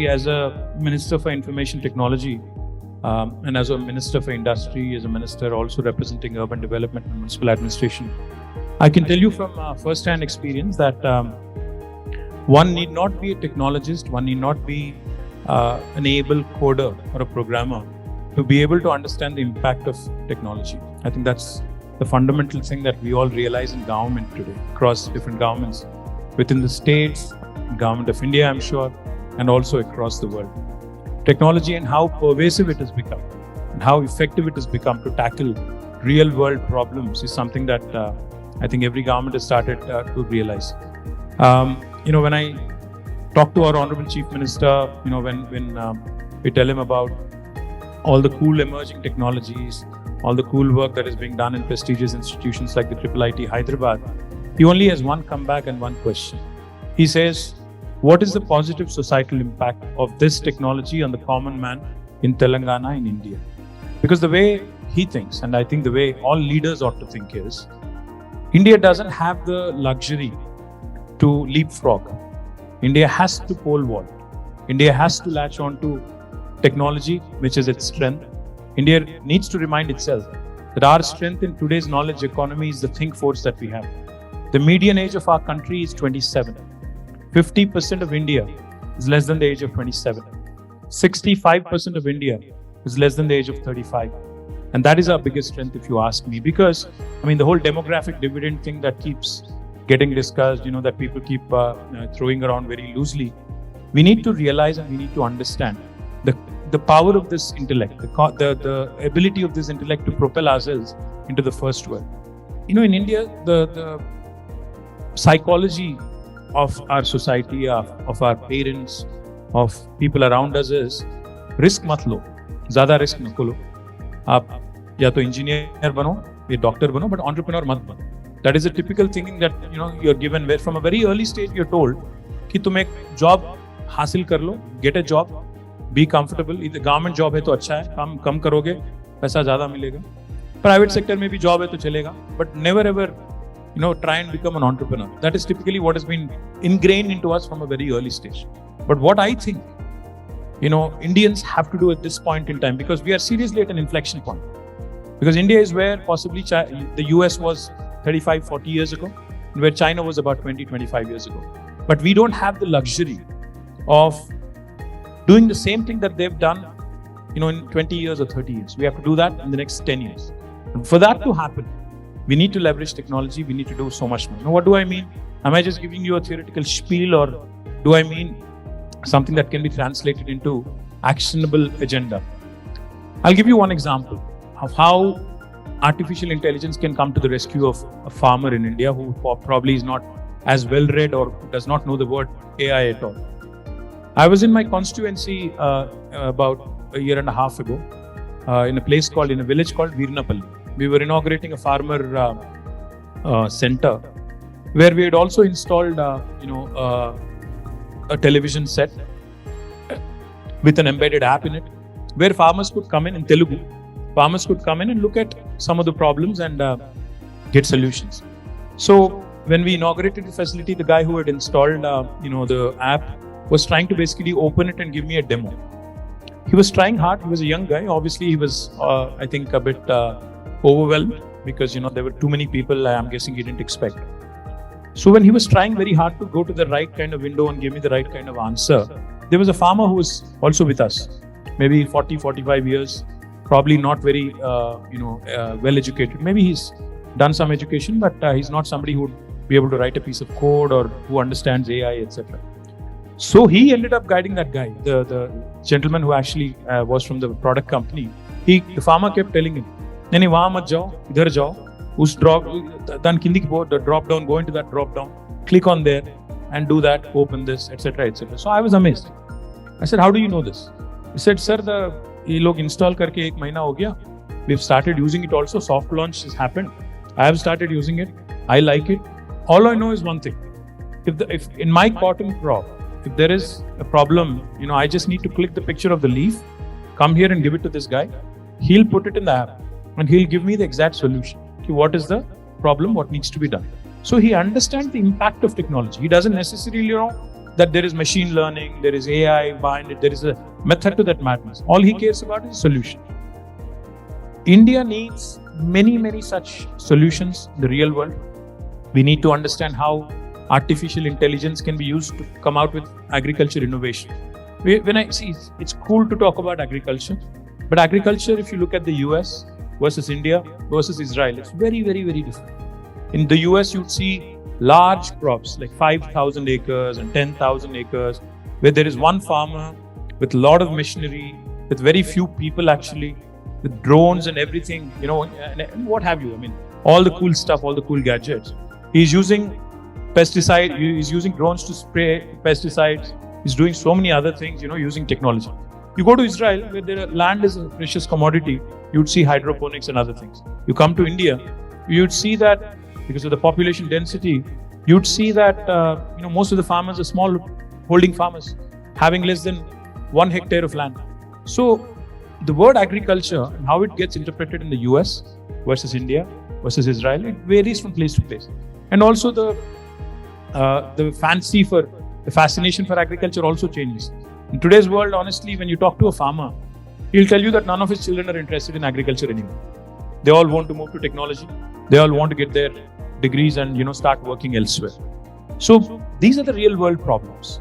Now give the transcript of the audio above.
actually as a Minister for Information Technology and as a Minister for Industry, as a Minister also representing urban development and municipal administration, I can tell you from first-hand experience that one need not be a technologist, one need not be an able coder or a programmer to be able to understand the impact of technology. I think that's the fundamental thing that we all realize in government today, across different governments, within the states, government of India, I'm sure, and also across the world. Technology and how pervasive it has become and how effective it has become to tackle real world problems is something that I think every government has started to realize. When I talk to our Hon'ble Chief Minister, when we tell him about all the cool emerging technologies, all the cool work that is being done in prestigious institutions like the IIIT Hyderabad, he only has one comeback and one question. He says, what is the positive societal impact of this technology on the common man in Telangana, in India? Because the way he thinks, and I think the way all leaders ought to think is, India doesn't have the luxury to leapfrog. India has to pole vault. India has to latch on to technology, which is its strength. India needs to remind itself that our strength in today's knowledge economy is the think force that we have. The median age of our country is 27. 50% of India is less than the age of 27. 65% of India is less than the age of 35. And that is our biggest strength, if you ask me, because the whole demographic dividend thing that keeps getting discussed, that people keep throwing around very loosely. We need to realize and we need to understand the power of this intellect, the ability of this intellect to propel ourselves into the first world. In India, the psychology of our society, of our parents, of people around us is risk mat lo, zyada risk mat lo. आप या तो engineer बनो, या doctor बनो, but entrepreneur मत बनो. That is a typical thinking that you're given, where from a very early stage you're told कि तुम एक job हासिल कर लो, get a job, be comfortable. Government job है तो अच्छा है, काम कम करोगे, पैसा ज़्यादा मिलेगा. Private sector में भी job है तो चलेगा, but never ever try and become an entrepreneur. That is typically what has been ingrained into us from a very early stage. But what I think, Indians have to do at this point in time, because we are seriously at an inflection point. Because India is where possibly the US was 35, 40 years ago, and where China was about 20, 25 years ago. But we don't have the luxury of doing the same thing that they've done, in 20 years or 30 years. We have to do that in the next 10 years. And for that to happen, we need to leverage technology. We need to do so much more. What do I mean? Am I just giving you a theoretical spiel, or do I mean something that can be translated into actionable agenda? I'll give you one example of how artificial intelligence can come to the rescue of a farmer in India who probably is not as well read or does not know the word AI at all. I was in my constituency about a year and a half ago in a village called Virnapalli. We were inaugurating a farmer center where we had also installed a television set with an embedded app in it, where farmers could come in Telugu. Farmers could come in and look at some of the problems and get solutions. So when we inaugurated the facility, the guy who had installed the app was trying to basically open it and give me a demo. He was trying hard. He was a young guy. Obviously, he was I think a bit overwhelmed because there were too many people. I'm guessing he didn't expect. So when he was trying very hard to go to the right kind of window and give me the right kind of answer, there was a farmer who was also with us, maybe 40, 45 years, probably not very well educated. Maybe he's done some education, but he's not somebody who would be able to write a piece of code or who understands AI, etc. So he ended up guiding that guy, the gentleman who actually was from the product company. The farmer kept telling him, नहीं वहाँ मत जाओ, इधर जाओ, उस drop down, go into that drop down, click on there and do that, open this, etc, etc. So I was amazed. I said, how do you know this? He said, sir, ये लोग install करके 1 महीना हो गया. We've started using it also. Soft launch has happened. I have started using it. I like it. All I know is one thing. If in my cotton crop, if there is a problem, I just need to click the picture of the leaf, come here and give it to this guy. He'll put it in the app and he'll give me the exact solution. What is the problem? What needs to be done? So he understands the impact of technology. He doesn't necessarily, that there is machine learning, there is AI behind it, there is a method to that madness. All he cares about is a solution. India needs many such solutions in the real world. We need to understand how artificial intelligence can be used to come out with agriculture innovation. When I see, it's cool to talk about agriculture, but agriculture, if you look at the US versus India versus Israel, it's very different. In the US, you'd see large crops like 5,000 acres and 10,000 acres, where there is one farmer with a lot of machinery, with very few people actually, with drones and everything, and what have you. I mean, all the cool stuff, all the cool gadgets. He's using pesticide, he's using drones to spray pesticides. He's doing so many other things, using technology. You go to Israel, where their land is a precious commodity, you'd see hydroponics and other things. You come to India, you'd see that because of the population density, you'd see that most of the farmers are small holding farmers, having less than 1 hectare of land. So the word agriculture and how it gets interpreted in the US versus India versus Israel, it varies from place to place. And also the fascination for agriculture also changes. In today's world, honestly, when you talk to a farmer, he'll tell you that none of his children are interested in agriculture anymore. They all want to move to technology. They all want to get their degrees and start working elsewhere. So these are the real world problems.